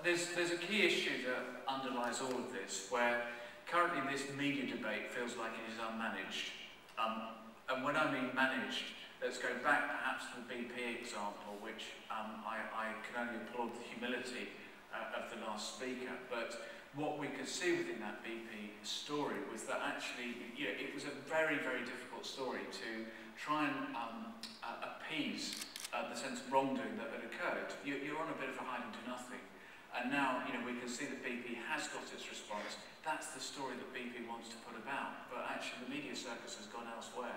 there's a key issue that underlies all of this, where currently this media debate feels like it is unmanaged. And when I mean managed, let's go back perhaps to the BP example, which I can only applaud the humility of the last speaker. But what we could see within that BP story was that actually, it was a very, very difficult story to try and appease the sense of wrongdoing that had occurred. You're on a bit of a hide and do nothing. And now, we can see that BP has got its response. That's the story that BP wants to put about. But actually, the media circus has gone elsewhere.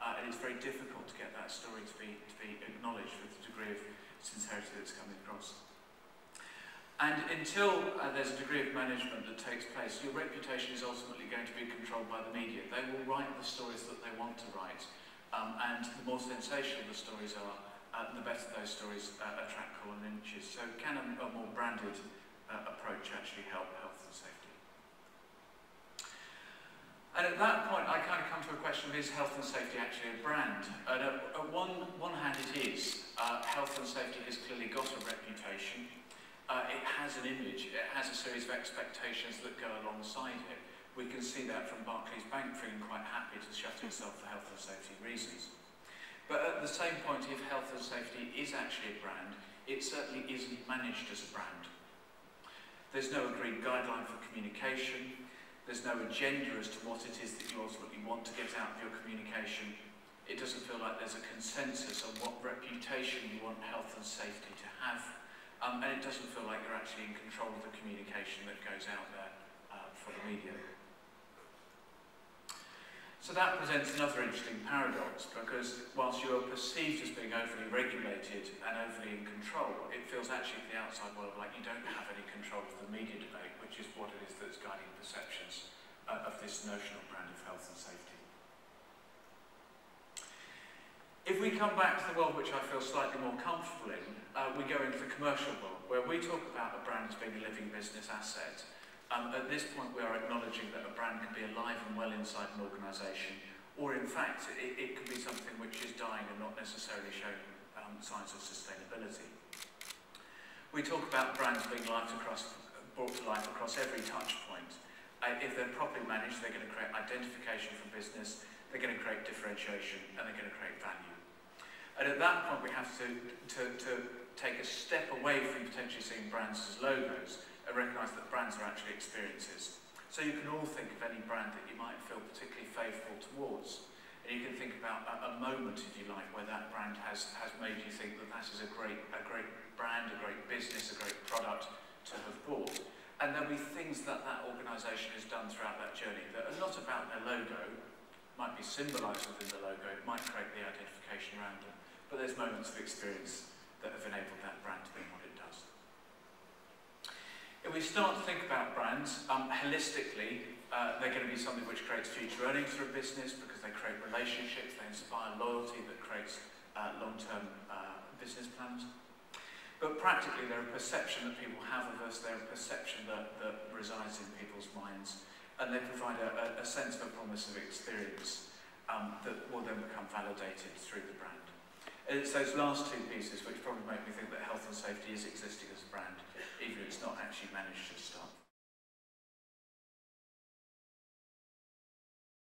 And it's very difficult to get that story to be acknowledged with the degree of sincerity that's coming across. And until there's a degree of management that takes place, your reputation is ultimately going to be controlled by the media. They will write the stories that they want to write. And the more sensational the stories are, the better those stories attract call and images. So can a more branded approach actually help health and safety? And at that point, I kind of come to a question of, is health and safety actually a brand? And at one hand it is. Health and safety has clearly got a reputation. It has an image. It has a series of expectations that go alongside it. We can see that from Barclays Bank feeling quite happy to shut itself for health and safety reasons. But at the same point, if health and safety is actually a brand, it certainly isn't managed as a brand. There's no agreed guideline for communication. There's no agenda as to what it is that you ultimately want to get out of your communication. It doesn't feel like there's a consensus on what reputation you want health and safety to have. And it doesn't feel like you're actually in control of the communication that goes out there for the media. So that presents another interesting paradox, because whilst you are perceived as being overly regulated and overly in control, it feels actually to the outside world like you don't have any control of the media debate, which is what it is that's guiding perceptions of this notional brand of health and safety. If we come back to the world which I feel slightly more comfortable in, we go into the commercial world, where we talk about a brand as being a living business asset. At this point, we are acknowledging that a brand can be alive and well inside an organisation, or in fact, it could be something which is dying and not necessarily showing signs of sustainability. We talk about brands being brought to life across every touch point. If they're properly managed, they're going to create identification for business, they're going to create differentiation, and they're going to create value. And at that point, we have to take a step away from potentially seeing brands as logos and recognise that brands are actually experiences. So you can all think of any brand that you might feel particularly faithful towards. And you can think about a moment, if you like, where that brand has made you think that that is a great brand, a great business, a great product to have bought. And there'll be things that that organisation has done throughout that journey that are not about their logo, might be symbolised within the logo, it might create the identification around them, but there's moments of experience that have enabled that brand to be what it does. If we start to think about brands, holistically, they're going to be something which creates future earnings for a business because they create relationships, they inspire loyalty that creates long-term business plans. But practically, they're a perception that people have of us, they're a perception that resides in people's minds, and they provide a sense of a promise of experience that will then become validated through the brand. And it's those last two pieces which probably make me think that health and safety is existing as a brand, even if it's not actually managed to start.